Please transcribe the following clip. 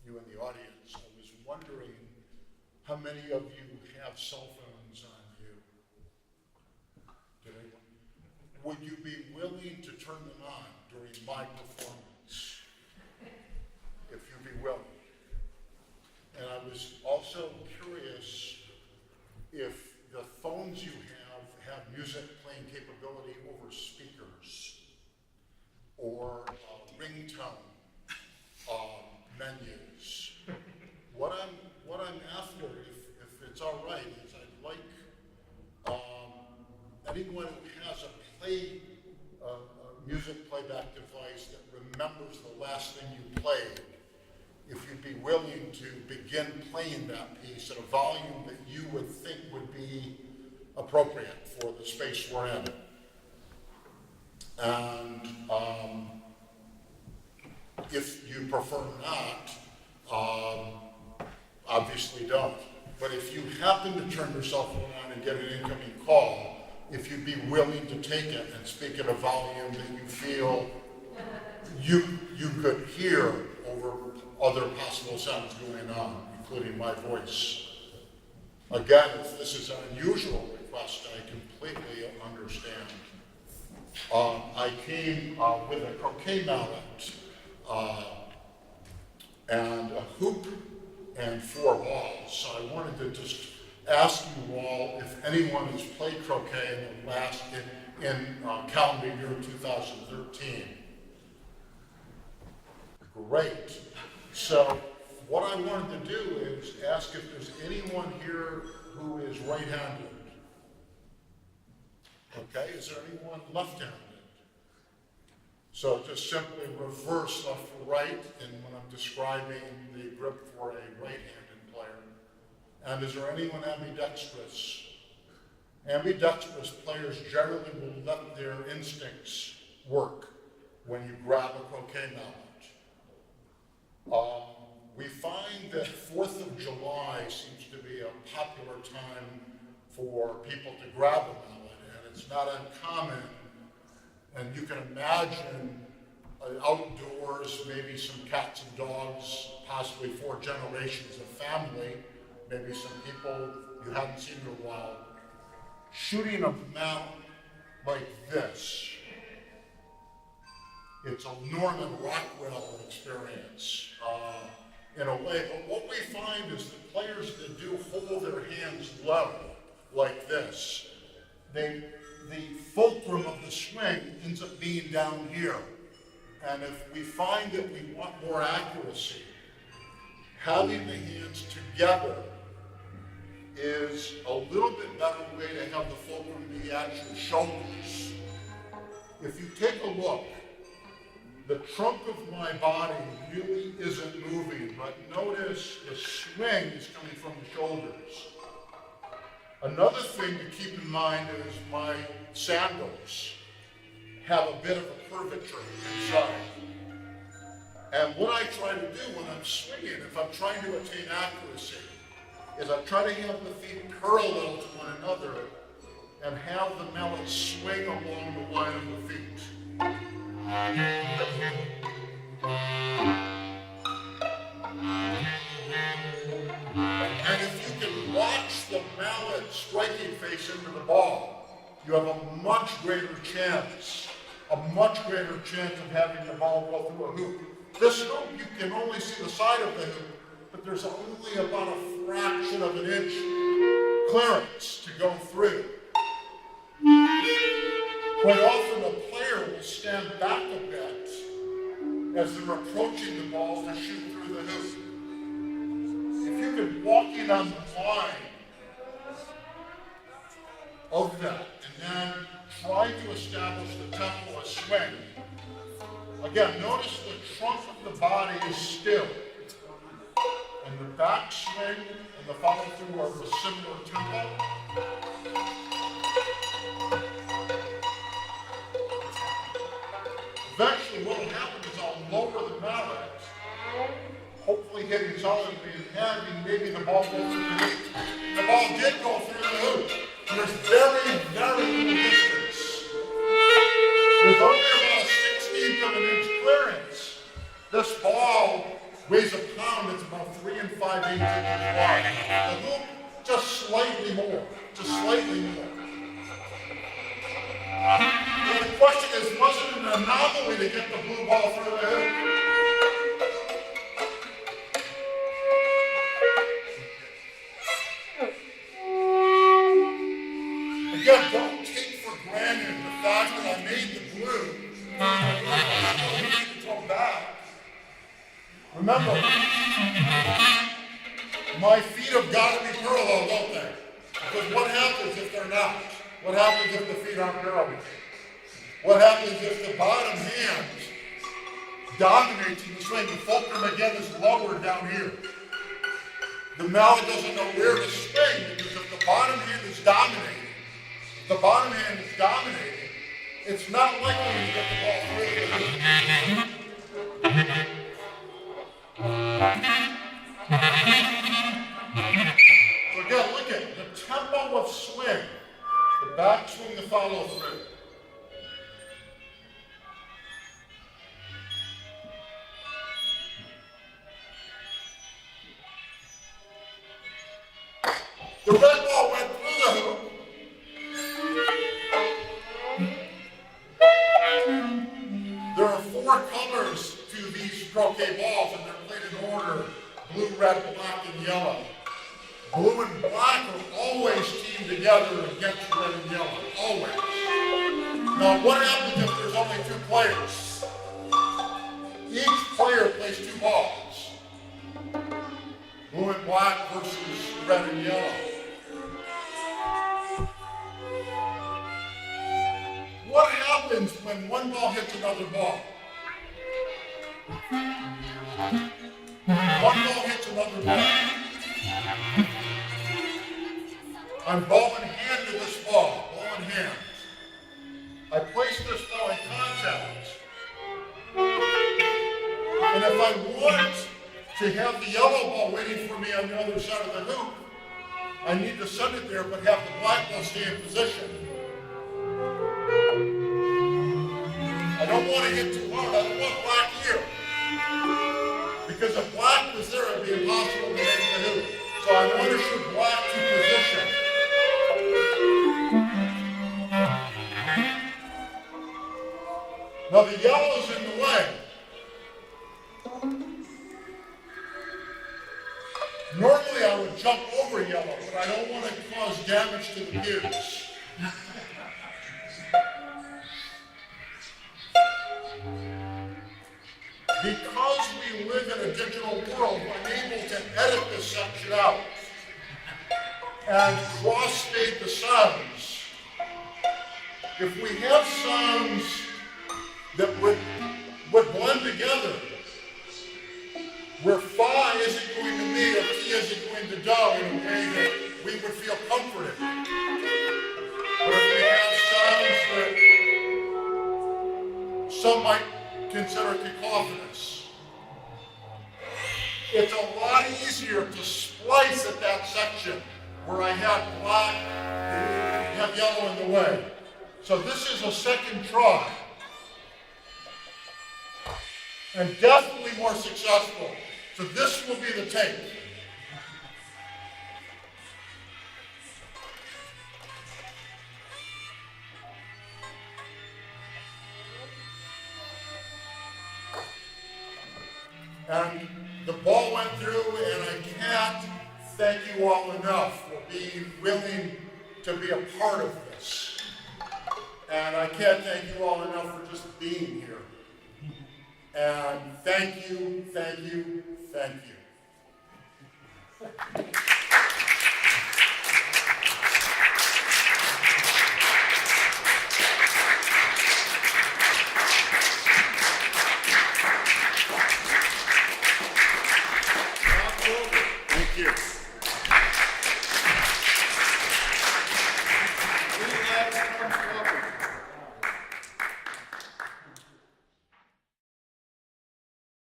you in the audience, I was wondering how many of you have cell phones on you? Did anyone? Would you be willing to turn them on during my performance? If you'd be willing. And I was also curious if the phones you have music playing capability over speakers or ringtone menus. What I'm after, if it's all right, is I'd like anyone who has a music playback device that remembers the last thing you played, if you'd be willing to begin playing that piece at a volume that you would think would be appropriate for the space we're in. And if you prefer not, obviously don't. But if you happen to turn your cell phone on and get an incoming call, if you'd be willing to take it and speak at a volume that you feel you could hear over other possible sounds going on, including my voice. Again, if this is an unusual request, I completely understand. I came with a croquet mallet and a hoop and 4 balls. So I wanted to just ask you all if anyone has played croquet in calendar year 2013. Great. So what I wanted to do is ask if there's anyone here who is right-handed. Okay, is there anyone left-handed? So just simply reverse left to right in when I'm describing the grip for a right-handed player. And is there anyone ambidextrous? Ambidextrous players generally will let their instincts work when you grab a croquet mallet. We find that 4th of July seems to be a popular time for people to grab a mallet, and it's not uncommon. And you can imagine outdoors, maybe some cats and dogs, possibly 4 generations of family, maybe some people you haven't seen in a while, shooting a mallet like this. It's a Norman Rockwell experience in a way, but what we find is the players that do hold their hands low like this, the fulcrum of the swing ends up being down here. And if we find that we want more accuracy, having the hands together is a little bit better way to have the fulcrum be at your shoulders. If you take a look, the trunk of my body really isn't moving, but notice the swing is coming from the shoulders. Another thing to keep in mind is my sandals have a bit of a curvature inside. And what I try to do when I'm swinging, if I'm trying to attain accuracy, is I try to have the feet parallel to one another and have the mallet swing along the line of the feet. And if you can watch the mallet striking face into the ball, you have a much greater chance of having the ball go through a hoop. This hoop, you can only see the side of the hoop, but there's only about a fraction of an inch clearance to go through. Quite often a player will stand back a bit as they're approaching the ball to shoot through the hoop. If you can walk in on the line of that and then try to establish the tempo of swing. Again, notice the trunk of the body is still. And the back swing and the follow through are a similar tempo. Eventually what will happen is I'll lower the mallet, hopefully hitting solidly and having maybe the ball go through the hoop. The ball did go through the hoop. And there's very, very little distance. There's only about a 16th of an inch clearance. This ball weighs a pound, it's about 3 5/8 inches wide. The hoop, just slightly more, just slightly more. Now the question is, was it an anomaly to get the blue ball through the hoop? Again, don't take for granted the fact that I made the blue. Go back. Remember, my feet have got to be parallel, don't they? Because what happens if they're not? What happens if the feet aren't parallel? What happens if the bottom hand dominates in the swing? The fulcrum again is lowered down here. The mallet doesn't know where to swing because if the bottom hand is dominating, it's not likely to get the ball through. So again, look at the tempo of swing, the back swing, the follow through. The red ball went through the hoop. There are 4 colors to these croquet balls, and they're played in order: blue, red, black, and yellow. Blue and black are always teamed together against red and yellow, always. Now, what happens if there's only 2 players? Each player plays 2 balls. Blue and black versus red and yellow. What happens when one ball hits another ball? One ball hits another ball. I'm ball in hand to this ball, ball in hand. I place this ball in contact. And if I want to have the yellow ball waiting for me on the other side of the hoop, I need to send it there but have the black ball stay in position. I don't want to hit too hard. I don't want black here. Because if black was there, it would be impossible to make the hoop. So I want to shoot black to position. Now the yellow's in the way. Normally I would jump over yellow, but I don't want to cause damage to the gears. Because we live in a digital world, I'm able to edit this section out and cross-fade the sounds. If we have sounds that would blend together, where fa isn't going to mi or ti isn't going to do in a way that we would feel comforted. Or if we have sounds that some might consider cacophonous. It's a lot easier to splice at that section where I have black and have yellow in the way. So this is a second try. And definitely more successful. So this will be the tape. And the ball went through, and I can't thank you all enough for being willing to be a part of this. And I can't thank you all enough for just being here. And thank you, thank you, thank you. Thank you.